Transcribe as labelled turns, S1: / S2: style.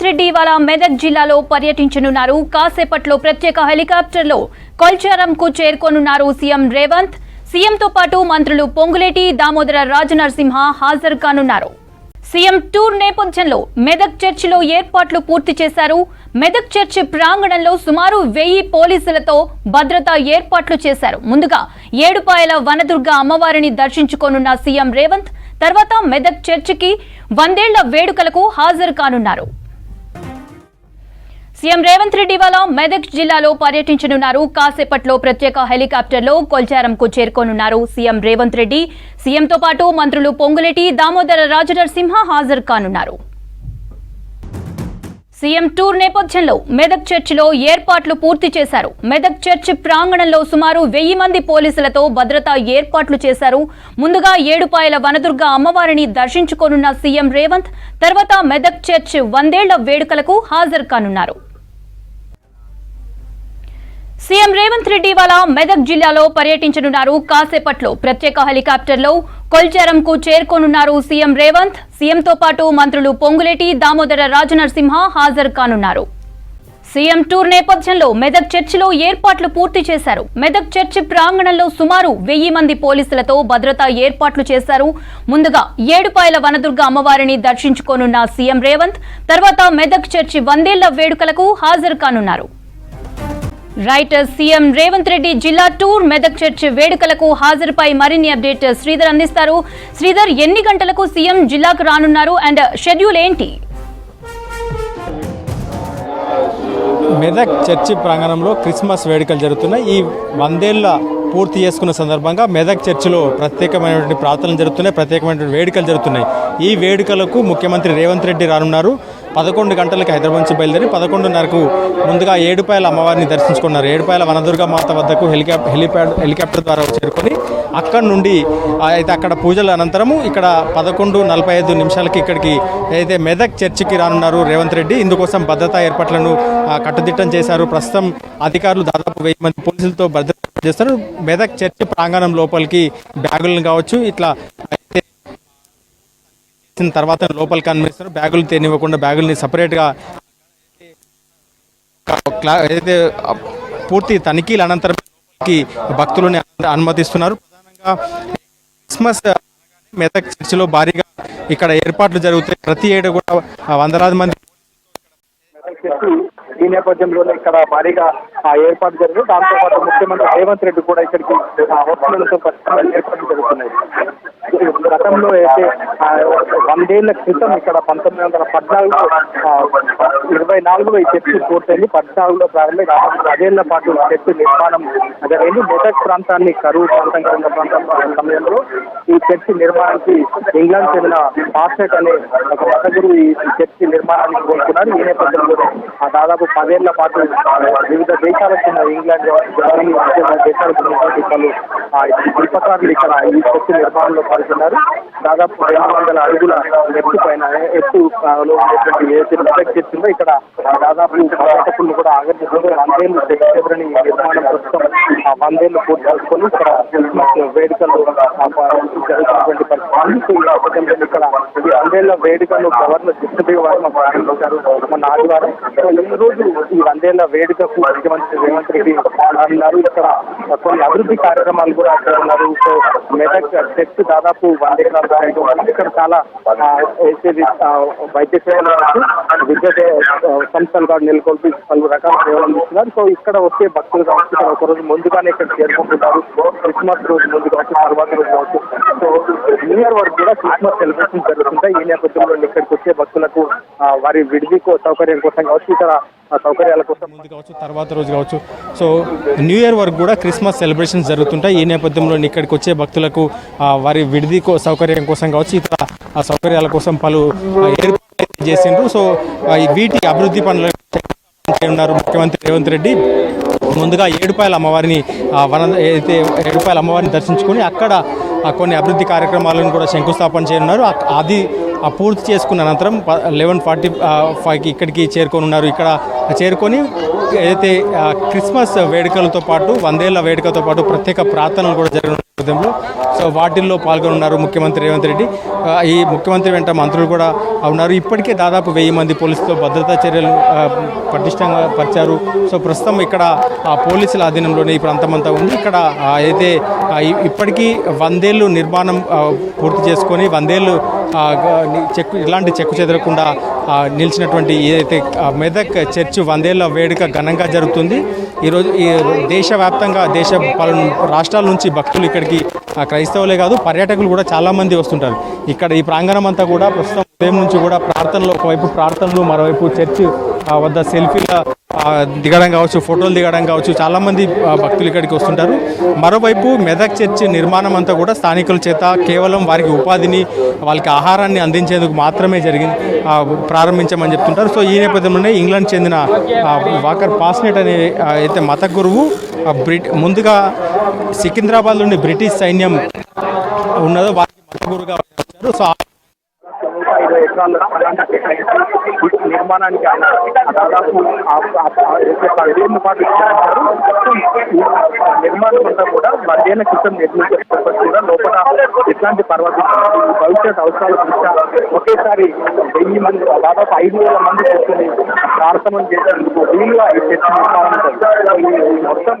S1: రెడ్డి ఇవాళ మెదక్ జిల్లాలో పర్యటించనున్నారు. కాసేపట్లో ప్రత్యేక హెలికాప్టర్లో కొల్చారంకు చేరుకోనున్నారు సీఎం రేవంత్. సీఎంతో పాటు మంత్రులు పొంగులేటి, దామోదర రాజనరసింహ హాజరు కానున్నారు. సీఎం టూర్ నేపథ్యంలో మెదక్ చర్చిలో ఏర్పాట్లు పూర్తి చేశారు. మెదక్ చర్చి ప్రాంగణంలో సుమారు 1000 పోలీసులతో భద్రతా ఏర్పాట్లు చేశారు. ముందుగా ఏడుపాయల వనదుర్గ అమ్మవారిని దర్శించుకోనున్న సీఎం రేవంత్ తర్వాత మెదక్ చర్చికి 100 ఏళ్ల వేడుకలకు హాజరు కానున్నారు. సీఎం రేవంత్ రెడ్డి ఇవాళ మెదక్ జిల్లాలో పర్యటించనున్నారు. కాసేపట్లో ప్రత్యేక హెలికాప్టర్లో కొల్చారంకు చేరుకోనున్నారు సీఎం రేవంత్ రెడ్డి. సీఎంతో పాటు మంత్రులు పొంగులేటి, దామోదర రాజనరసింహ హాజరు కానున్నారు. సీఎం టూర్ నేపథ్యంలో మెదక్ చర్చిలో ఏర్పాట్లు పూర్తి చేశారు. మెదక్ చర్చి ప్రాంగణంలో సుమారు 1000 మంది పోలీసులతో భద్రతా ఏర్పాట్లు చేశారు. ముందుగా ఏడుపాయల వనదుర్గ అమ్మవారిని దర్శించుకోనున్న సీఎం రేవంత్ తర్వాత మెదక్ చర్చ్ 100 ఏళ్ల వేడుకలకు హాజరు కానున్నారు. సీఎం రేవంత్ రెడ్డి ఇవాళ మెదక్ జిల్లాలో పర్యటించనున్నారు. కాసేపట్లో ప్రత్యేక హెలికాప్టర్లో కొల్చారంకు చేరుకోనున్నారు సీఎం రేవంత్. సీఎంతో పాటు మంత్రులు పొంగులేటి, దామోదర రాజనరసింహ హాజరు కానున్నారు. సీఎం టూర్ నేపథ్యంలో మెదక్ చర్చిలో ఏర్పాట్లు పూర్తి చేశారు. మెదక్ చర్చి ప్రాంగణంలో సుమారు 1000 మంది పోలీసులతో భద్రతా ఏర్పాట్లు చేశారు. ముందుగా ఏడుపాయల వనదుర్గ అమ్మవారిని దర్శించుకోనున్న సీఎం రేవంత్ తర్వాత మెదక్ చర్చి 100 ఏళ్ల వేడుకలకు హాజరు కానున్నారు. రైట్, సీఎం రేవంత్ రెడ్డి జిల్లా టూర్, మెదక్ చర్చ్ వేడుకలకు హాజరుపై మరిన్ని అప్డేట్ శ్రీధర్ అందిస్తారు. శ్రీధర్, ఎన్ని గంటలకు సీఎం జిల్లాకు రానున్నారు అండ్ షెడ్యూల్ ఏంటి?
S2: మెదక్ చర్చి ప్రాంగణంలో క్రిస్మస్ వేడుకలు జరుగుతున్నాయి. ఈ 100 ఏళ్ల పూర్తి చేసుకున్న సందర్భంగా మెదక్ చర్చిలో ప్రత్యేకమైనటువంటి ప్రార్థనలు జరుగుతున్నాయి, ప్రత్యేకమైనటువంటి వేడుకలు జరుగుతున్నాయి. ఈ వేడుకలకు ముఖ్యమంత్రి రేవంత్ రెడ్డి రానున్నారు. 11 గంటలకు హైదరాబాద్ నుంచి బయలుదేరి 11:30కు ముందుగా ఏడుపాయల అమ్మవారిని దర్శించుకున్నారు. ఏడుపాయల వనదుర్గ మాత వద్దకు హెలికాప్టర్ ద్వారా చేరుకొని అక్కడి నుండి అయితే అక్కడ పూజల అనంతరము ఇక్కడ 11:45 నిమిషాలకి ఇక్కడికి అయితే మెదక్ చర్చికి రానున్నారు రేవంత్ రెడ్డి. ఇందుకోసం భద్రతా ఏర్పాట్లను కట్టుదిట్టం చేశారు. ప్రస్తుతం అధికారులు దాదాపు 1000 మంది పోలీసులతో భద్రత చేస్తారు. మెదక్ చర్చి ప్రాంగణం లోపలికి బ్యాగులను కావచ్చు ఇట్లా తర్వాత లోపలికి అనుమతిస్తారు. బ్యాగులు తెనివ్వకుండా బ్యాగుల్ని సపరేట్గా ఏదైతే పూర్తి తనిఖీల అనంతరం భక్తులని అనుమతిస్తున్నారు. ప్రధానంగా క్రిస్మస్ మెదక్ చర్చిలో భారీగా ఇక్కడ ఏర్పాట్లు జరుగుతాయి. ప్రతి ఏడు కూడా వందలాది మంది
S3: ఈ నేపథ్యంలోనే ఇక్కడ భారీగా ఏర్పాటు జరిగింది. దాంతో పాటు ముఖ్యమంత్రి రేవంత్ రెడ్డి కూడా ఇక్కడికి వస్తువులతో ఏర్పాట్లు జరుగుతున్నాయి. గతంలో అయితే 100 ఏళ్ల క్రితం ఇక్కడ 1914లో 24లో ఈ చర్చి పూర్తయింది. 14లో ప్రారంభమై 10 ఏళ్ల పాటు చర్చి నిర్మాణం జరిగింది. మెదక్ ప్రాంతాన్ని కరువు ప్రాంతంగా ఉన్న సమయంలో ఈ చర్చి నిర్మాణానికి ఇంగ్లాండ్ చెందిన పాస్టెట్ అనే ఒక మత గురువు ఈ చర్చి నిర్మాణానికి కోరుకున్నారు. ఈ నేపథ్యంలో దాదాపు 10 ఏళ్ల పాటు వివిధ దేశాలకు చెందిన ఇంగ్లాండ్, జర్మనీ దేశాలకు చెందినటువంటి పలు శిల్పకారులు ఇక్కడ ఈ చర్చి నిర్మాణంలో పాల్గొన్నారు. దాదాపు 200 అడుగుల ఎత్తు పైన మెదక్ చర్చిలో ఇక్కడ దాదాపు పర్యాటకులను కూడా ఆకర్షిస్తుంది. 100 ఏళ్ళు చర్చి నిర్మాణం ప్రస్తుతం 100 ఏళ్ళు పూర్తి చేసుకొని ఇక్కడ క్రిస్మస్ వేడుకలు జరుగుతున్నటువంటి పరిస్థితి. ఈ నేపథ్యంలో ఇక్కడ ఈ 100 ఏళ్ల వేడుకలు గవర్నర్ కృష్ణదేవి వర్మ ప్రారంభించారు మొన్న ఆదివారం. ఈ రోజు ఈ 100 ఏళ్ల వేడుకకు ముఖ్యమంత్రి రేవంత్ రెడ్డి అన్నారు. ఇక్కడ కొన్ని అభివృద్ధి కార్యక్రమాలు కూడా ఉన్నారు. సో మెదక్ చర్చ్ దాదాపు 100 ఎకరాల ఇక్కడ చాలా వైద్య సేవలు విద్యా సంస్థలు కూడా నెలకొల్పి పలు రకాల సేవలు అందిస్తున్నారు. సో ఇక్కడ వచ్చే భక్తులు కావచ్చు ఇక్కడ ఒకరోజు ముందుగానే ఇక్కడ చేరుకుంటున్నారు. క్రిస్మస్ రోజు ముందు కావచ్చు, తర్వాత రోజు కావచ్చు. సో న్యూ ఇయర్ వరకు కూడా క్రిస్మస్ సెలబ్రేషన్ జరుగుతుంటాయి. ఈ నేపథ్యంలో ఇక్కడికి వచ్చే భక్తులకు వారి విడిది సౌకర్యం కోసం కావచ్చు, ఇతర సౌకర్యాల కోసం
S2: ముందు కావచ్చు, తర్వాత రోజు కావచ్చు. సో న్యూ ఇయర్ వరకు కూడా క్రిస్మస్ సెలబ్రేషన్స్ జరుగుతుంటాయి. ఈ నేపథ్యంలో ఇక్కడికి వచ్చే భక్తులకు వారి విడిది సౌకర్యం కోసం కావచ్చు, ఇతర సౌకర్యాల కోసం పలు ఏర్పాట్లు చేసిండ్రు. సో వీటి అభివృద్ధి పనులు ఉన్నారు ముఖ్యమంత్రి రేవంత్ రెడ్డి. ముందుగా ఏడుపాయల అమ్మవారిని ఏడుపాయల అమ్మవారిని దర్శించుకొని అక్కడ కొన్ని అభివృద్ధి కార్యక్రమాలను కూడా శంకుస్థాపన చేయనున్నారు. అది పూర్తి చేసుకున్న అనంతరం 11:45కి ఇక్కడికి చేరుకోనున్నారు. ఇక్కడ చేరుకొని ఏదైతే క్రిస్మస్ వేడుకలతో పాటు 100 ఏళ్ల వేడుకలతో పాటు ప్రత్యేక ప్రార్థనలు కూడా జరగనున్నాయి. నేపథ్యంలో సో వాటిల్లో పాల్గొన్నారు ముఖ్యమంత్రి రేవంత్ రెడ్డి. ఈ ముఖ్యమంత్రి వెంట మంత్రులు కూడా ఉన్నారు. ఇప్పటికే దాదాపు 1000 మంది పోలీసులతో భద్రతా చర్యలు పటిష్టంగా పరిచారు. సో ప్రస్తుతం ఇక్కడ పోలీసుల అధీనంలోనే ఈ ప్రాంతం అంతా ఉంది. ఇక్కడ అయితే ఇప్పటికీ 100 ఏళ్ళు నిర్మాణం పూర్తి చేసుకొని 100 ఏళ్ళు ఇలాంటి చెక్కు చెదరకుండా నిలిచినటువంటి ఏదైతే మెదక్ చర్చ్ 100 ఏళ్ళ వేడుక ఘనంగా జరుగుతుంది. ఈరోజు ఈ దేశవ్యాప్తంగా దేశ పలు రాష్ట్రాల నుంచి భక్తులు ఇక్కడికి క్రైస్తవులే కాదు పర్యాటకులు కూడా చాలామంది వస్తుంటారు. ఇక్కడ ఈ ప్రాంగణం అంతా కూడా ప్రస్తుతం ఉదయం నుంచి కూడా ప్రార్థనలు, ఒకవైపు ప్రార్థనలు, మరోవైపు చర్చ్ వద్ద సెల్ఫీల దిగడం కావచ్చు, ఫోటోలు దిగడం కావచ్చు, చాలామంది భక్తులు ఇక్కడికి వస్తుంటారు. మరోవైపు మెదక్ చర్చ్ నిర్మాణం అంతా కూడా స్థానికుల చేత కేవలం వారికి ఉపాధిని, వాళ్ళకి ఆహారాన్ని అందించేందుకు మాత్రమే ప్రారంభించామని చెప్తుంటారు. సో ఈ నేపథ్యంలోనే ఇంగ్లాండ్ చెందిన వాకర్ పాస్నెట్ అనే అయితే మత గురువు ముందుగా సికింద్రాబాద్ నుండి బ్రిటిష్ సైన్యం ఉన్నదో వారికి మత గురువుగా వచ్చారు. సో
S3: 150 ఎకరాల నిర్మాణానికి ఆయన దాదాపు 10 ఏళ్ల పాటు ఇచ్చారు. నిర్మాణం అంతా కూడా 100 ఏళ్ల క్రితం నిర్మించిన లోపల ఎట్లాంటి పర్వతం భవిష్యత్ అవసరాల దృష్ట్యా ఒకేసారి 1000 మంది దాదాపు 5000 మంది కూర్చొని ప్రార్థన చేసేందుకు వీలుగా ఈ చర్చ నిర్మాణం మొత్తం